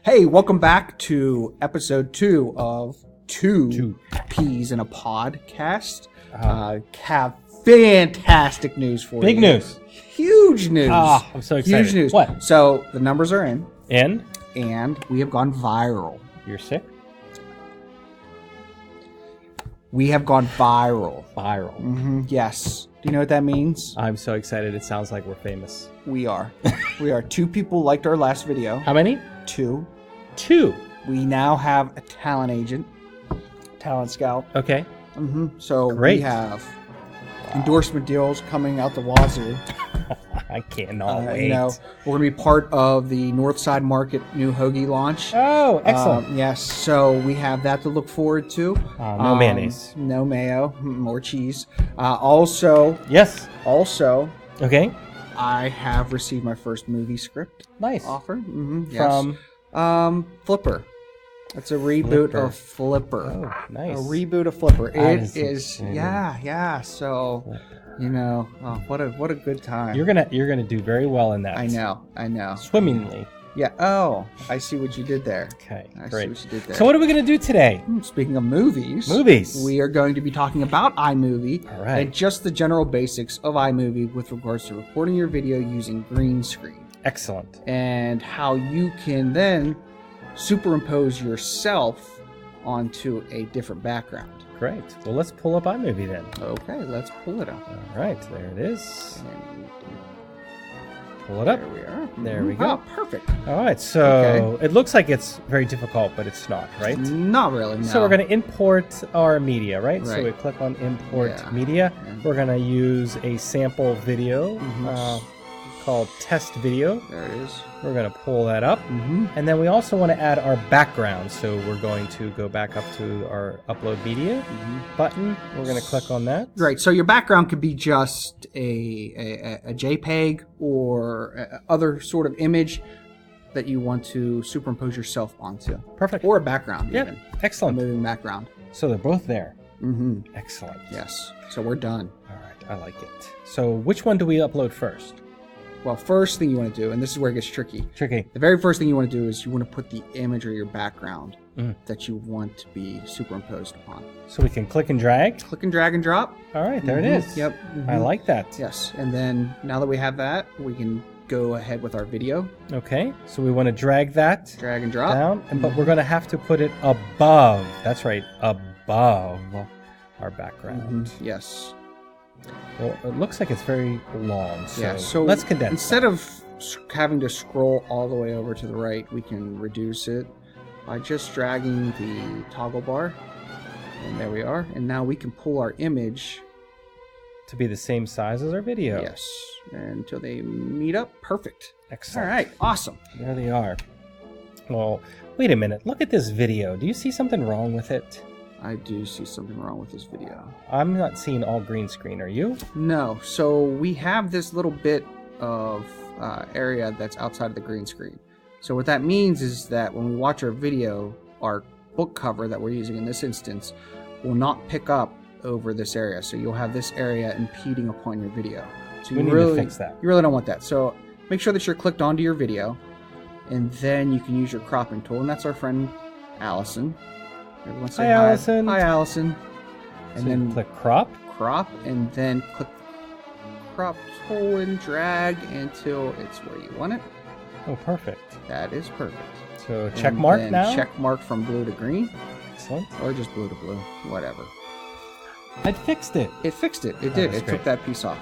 Hey, welcome back to episode 2 of Two Peas in a Podcast. Have fantastic news for you. Big news. Huge news. Oh, I'm so excited. Huge news. What? So the numbers are in. And? And we have gone viral. You're sick? We have gone viral. Viral. Yes. Do you know what that means? I'm so excited. It sounds like we're famous. We are. We are. 2 people liked our last video. How many? 2. 2. We now have a talent agent. Talent scout. Okay. So Great. we have endorsement deals coming out the wazoo. I cannot wait. You know, we're going to be part of the Northside Market new hoagie launch. Oh, excellent. Yes, so we have that to look forward to. No mayonnaise. No mayo, more cheese. Also, Yes. Okay, I have received my first movie script Nice. offer. From? Flipper. It's a reboot of Flipper. Oh, nice. A reboot of Flipper. That It is, exciting. yeah. So, you know, what a good time. You're gonna do very well in that. I know. Swimmingly. Yeah. Oh, I see what you did there. Okay. I see Great. what you did there. So what are we gonna do today? Speaking of movies, we are going to be talking about iMovie All right. and just the general basics of iMovie with regards to recording your video using green screen Excellent. and how you can then superimpose yourself onto a different background. Great. Well, let's pull up iMovie then. Okay, let's pull it up. All right. There it is. And Pull it up. there we are. There we go. Oh, perfect. All right. So it looks like it's very difficult, but it's not, right? Not really, no. So we're going to import our media, right? So Right. we click on import Yeah. media. Yeah. We're going to use a sample video called test video. There it is. We're going to pull that up. And then we also want to add our background. So we're going to go back up to our upload media button. We're going to click on that. Right. So your background could be just a JPEG or other sort of image that you want to superimpose yourself onto. Perfect. Or a background, Yeah. even. A Excellent. moving background. So they're both there. Excellent. Yes. So we're done. All right. I like it. So which one do we upload first? Well, first thing you want to do, and this is where it gets tricky. Tricky. The very first thing you want to do is you want to put the image or your background that you want to be superimposed upon. So we can click and drag. Click and drag and drop. All right. There it is. Yep. I like that. Yes. And then now that we have that, we can go ahead with our video. Okay, so we want to drag that Drag and drop. down, but we're going to have to put it above. That's right, above our background. Yes. Well, it looks like it's very long, so, So let's condense. Instead of having to scroll all the way over to the right, we can reduce it by just dragging the toggle bar. And there we are. And now we can pull our image. to be the same size as our video. Yes. Until they meet up. Perfect. Excellent. All right. Awesome. There they are. Well, wait a minute. Look at this video. Do you see something wrong with it? I do see something wrong with this video. I'm not seeing all green screen. Are you? No. So we have this little bit of area that's outside of the green screen. So what that means is that when we watch our video, our book cover that we're using in this instance will not pick up over this area. So you'll have this area impeding upon your video. So We need to fix that. You really don't want that. So make sure that you're clicked onto your video, and then you can use your cropping tool. And that's our friend Allison. Everyone say Hi, Allison. Hi, Allison. And So then click crop. crop, and then click crop tool and drag until it's where you want it. Oh, perfect. That is perfect. So check And mark then now. Check mark from blue to green, Excellent. or just blue to blue, whatever. I fixed it. It fixed it. It did. that's It great. took that piece off.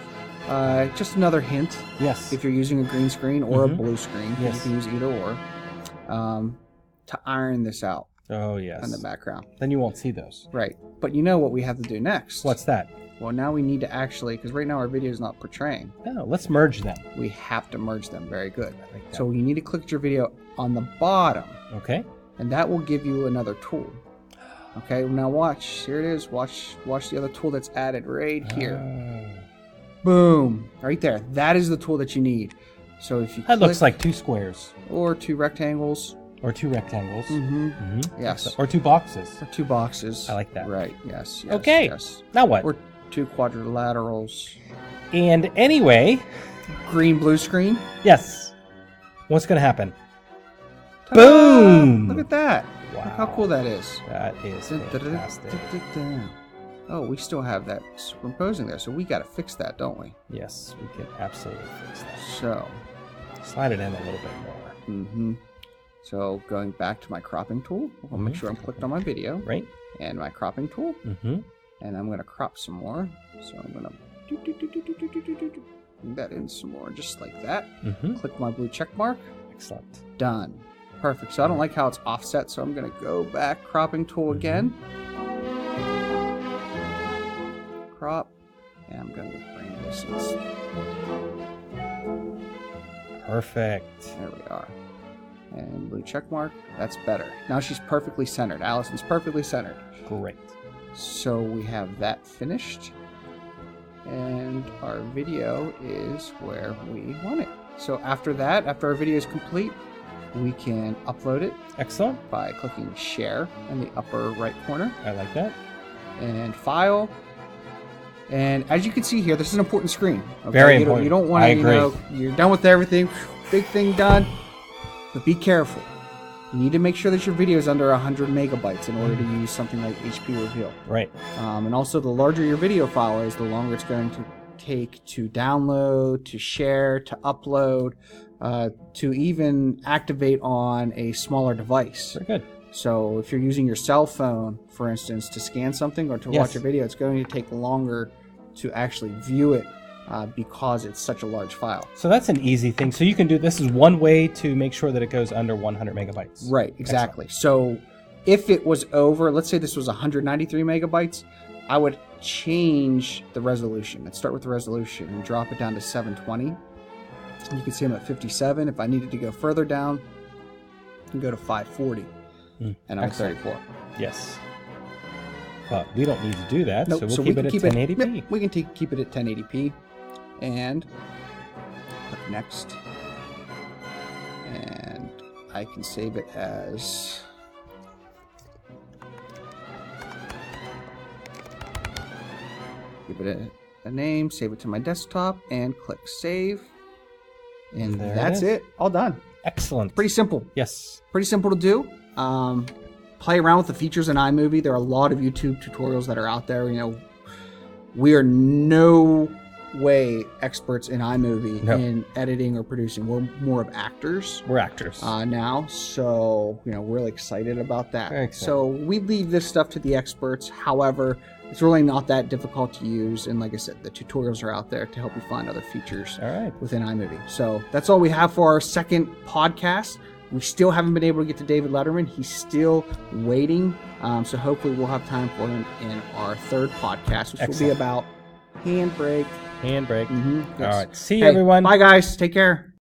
Just another hint: Yes. if you're using a green screen or a blue screen, Yes. you can use either or. To iron this out Oh, yes. in the background, Then you won't see those. right? But you know what we have to do next? What's that? Well, now we need to actually, because right now our video is not portraying. No, let's merge them. We have to merge them. Very good. I like that. So you need to click your video on the bottom, Okay. and that will give you another tool. Okay, now watch. Here it is. Watch the other tool that's added right here. Boom. Right there. That is the tool that you need. So if you That click, looks like 2 squares. or 2 rectangles. Or 2 rectangles. Yes. Or 2 boxes. Or 2 boxes. I like that. Right. Yes. Okay. Yes. Now what? Or 2 quadrilaterals. And anyway, Green, blue screen. yes. What's going to happen? Boom! Look at that. Wow. Look how cool that is. That is fantastic. Oh, we still have that superimposing there, so we got to fix that, don't we? Yes, we can absolutely fix that. So, slide it in a little bit more. So going back to my cropping tool, I'll make sure I'm clicked on my video. Right. And my cropping tool. And I'm going to crop some more. So I'm going to bring that in some more, just like that. Click my blue check mark. Excellent. Done. Perfect. So I don't like how it's offset, so I'm going to go back, cropping tool again. Crop. And I'm going to bring this in. Perfect. There we are. And blue check mark. That's better. Now she's perfectly centered. Allison's perfectly centered. Great. So we have that finished. And our video is where we want it. So after that, after our video is complete, we can upload it. Excellent. By clicking share in the upper right corner. I like that. And file. And as you can see here, this is an important screen. Okay? Very important. You don't want to, you're done with everything. Big thing done. But be careful. You need to make sure that your video is under 100 megabytes in order to use something like HP Reveal. Right. And also, the larger your video file is, the longer it's going to take to download, to share, to upload, to even activate on a smaller device. Very good. So if you're using your cell phone, for instance, to scan something or to watch a video, it's going to take longer to actually view it because it's such a large file. So that's an easy thing. So you can do, this is one way to make sure that it goes under 100 megabytes. Right, exactly. Excellent. So if it was over, let's say this was 193 megabytes, I would change the resolution. Let's start with the resolution and drop it down to 720. You can see I'm at 57. If I needed to go further down, I can go to 540. And I'm at 34. Yes. But we don't need to do that, nope. So we'll keep it at 1080p. We can keep it at 1080p. And click next. And I can save it as... Give it a name, save it to my desktop, and click save. And that's it. All done. Excellent. Pretty simple. Yes. Pretty simple to do. Play around with the features in iMovie. There are a lot of YouTube tutorials that are out there. You know, we are no way experts in iMovie in editing or producing. We're more of actors. We're actors now, so you know, we're really excited about that. Very excited. So we leave this stuff to the experts. However, it's really not that difficult to use, and like I said, the tutorials are out there to help you find other features within iMovie. So that's all we have for our second podcast. We still haven't been able to get to David Letterman. He's still waiting. So hopefully we'll have time for him in our third podcast, which will be about Handbrake. Handbrake. Yes. All right. See you, everyone. Bye, guys. Take care.